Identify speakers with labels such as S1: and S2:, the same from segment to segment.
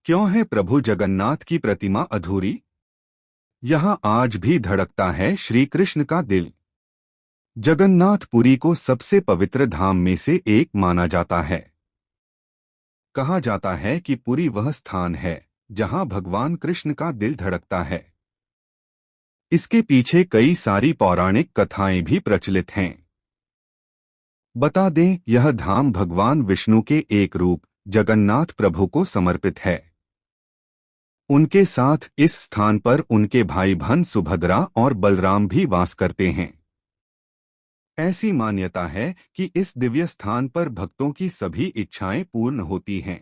S1: क्यों है प्रभु जगन्नाथ की प्रतिमा अधूरी? यहाँ आज भी धड़कता है श्री कृष्ण का दिल। जगन्नाथपुरी को सबसे पवित्र धाम में से एक माना जाता है। कहा जाता है कि पुरी वह स्थान है जहाँ भगवान कृष्ण का दिल धड़कता है। इसके पीछे कई सारी पौराणिक कथाएं भी प्रचलित हैं। बता दें, यह धाम भगवान विष्णु के एक रूप जगन्नाथ प्रभु को समर्पित है। उनके साथ इस स्थान पर उनके भाई बहन सुभद्रा और बलराम भी वास करते हैं। ऐसी मान्यता है कि इस दिव्य स्थान पर भक्तों की सभी इच्छाएं पूर्ण होती हैं।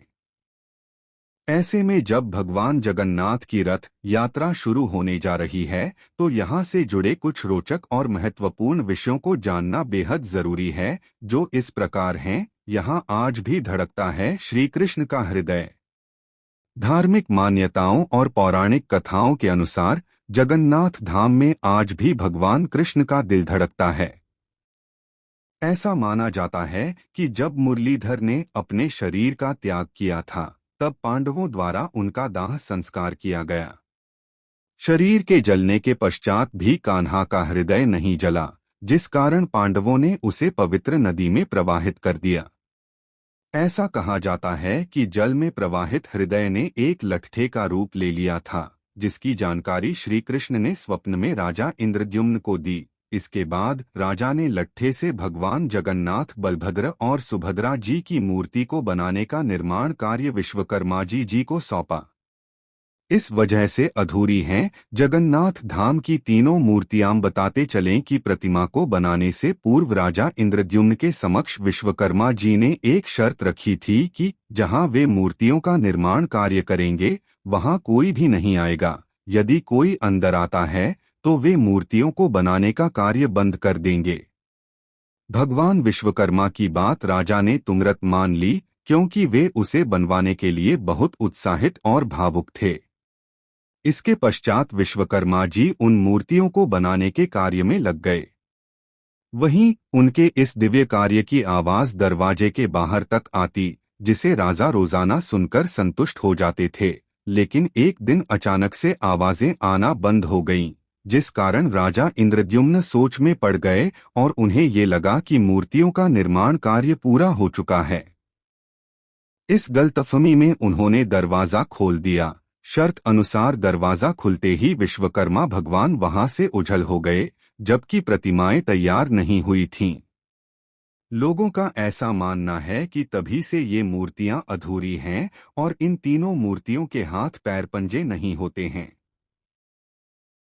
S1: ऐसे में जब भगवान जगन्नाथ की रथ यात्रा शुरू होने जा रही है, तो यहाँ से जुड़े कुछ रोचक और महत्वपूर्ण विषयों को जानना बेहद जरूरी है, जो इस प्रकार हैं। यहाँ आज भी धड़कता है श्री कृष्ण का हृदय। धार्मिक मान्यताओं और पौराणिक कथाओं के अनुसार जगन्नाथ धाम में आज भी भगवान कृष्ण का दिल धड़कता है। ऐसा माना जाता है कि जब मुरलीधर ने अपने शरीर का त्याग किया था, तब पांडवों द्वारा उनका दाह संस्कार किया गया। शरीर के जलने के पश्चात भी कान्हा का हृदय नहीं जला, जिस कारण पांडवों ने उसे पवित्र नदी में प्रवाहित कर दिया। ऐसा कहा जाता है कि जल में प्रवाहित हृदय ने एक लट्ठे का रूप ले लिया था, जिसकी जानकारी श्री कृष्ण ने स्वप्न में राजा इंद्रद्युम्न को दी। इसके बाद राजा ने लट्ठे से भगवान जगन्नाथ, बलभद्र और सुभद्रा जी की मूर्ति को बनाने का निर्माण कार्य विश्वकर्मा जी को सौंपा। इस वजह से अधूरी हैं जगन्नाथ धाम की तीनों मूर्तियां। बताते चलें कि प्रतिमा को बनाने से पूर्व राजा इंद्रद्युम्न के समक्ष विश्वकर्मा जी ने एक शर्त रखी थी कि जहां वे मूर्तियों का निर्माण कार्य करेंगे, वहां कोई भी नहीं आएगा। यदि कोई अंदर आता है तो वे मूर्तियों को बनाने का कार्य बंद कर देंगे। भगवान विश्वकर्मा की बात राजा ने तुरंत मान ली, क्योंकि वे उसे बनवाने के लिए बहुत उत्साहित और भावुक थे। इसके पश्चात विश्वकर्मा जी उन मूर्तियों को बनाने के कार्य में लग गए। वहीं उनके इस दिव्य कार्य की आवाज दरवाजे के बाहर तक आती, जिसे राजा रोजाना सुनकर संतुष्ट हो जाते थे। लेकिन एक दिन अचानक से आवाजें आना बंद हो गईं, जिस कारण राजा इंद्रद्युम्न सोच में पड़ गए और उन्हें ये लगा कि मूर्तियों का निर्माण कार्य पूरा हो चुका है। इस गलतफहमी में उन्होंने दरवाजा खोल दिया। शर्त अनुसार दरवाजा खुलते ही विश्वकर्मा भगवान वहां से ओझल हो गए, जबकि प्रतिमाएं तैयार नहीं हुई थीं। लोगों का ऐसा मानना है कि तभी से ये मूर्तियां अधूरी हैं और इन तीनों मूर्तियों के हाथ पैर पंजे नहीं होते हैं।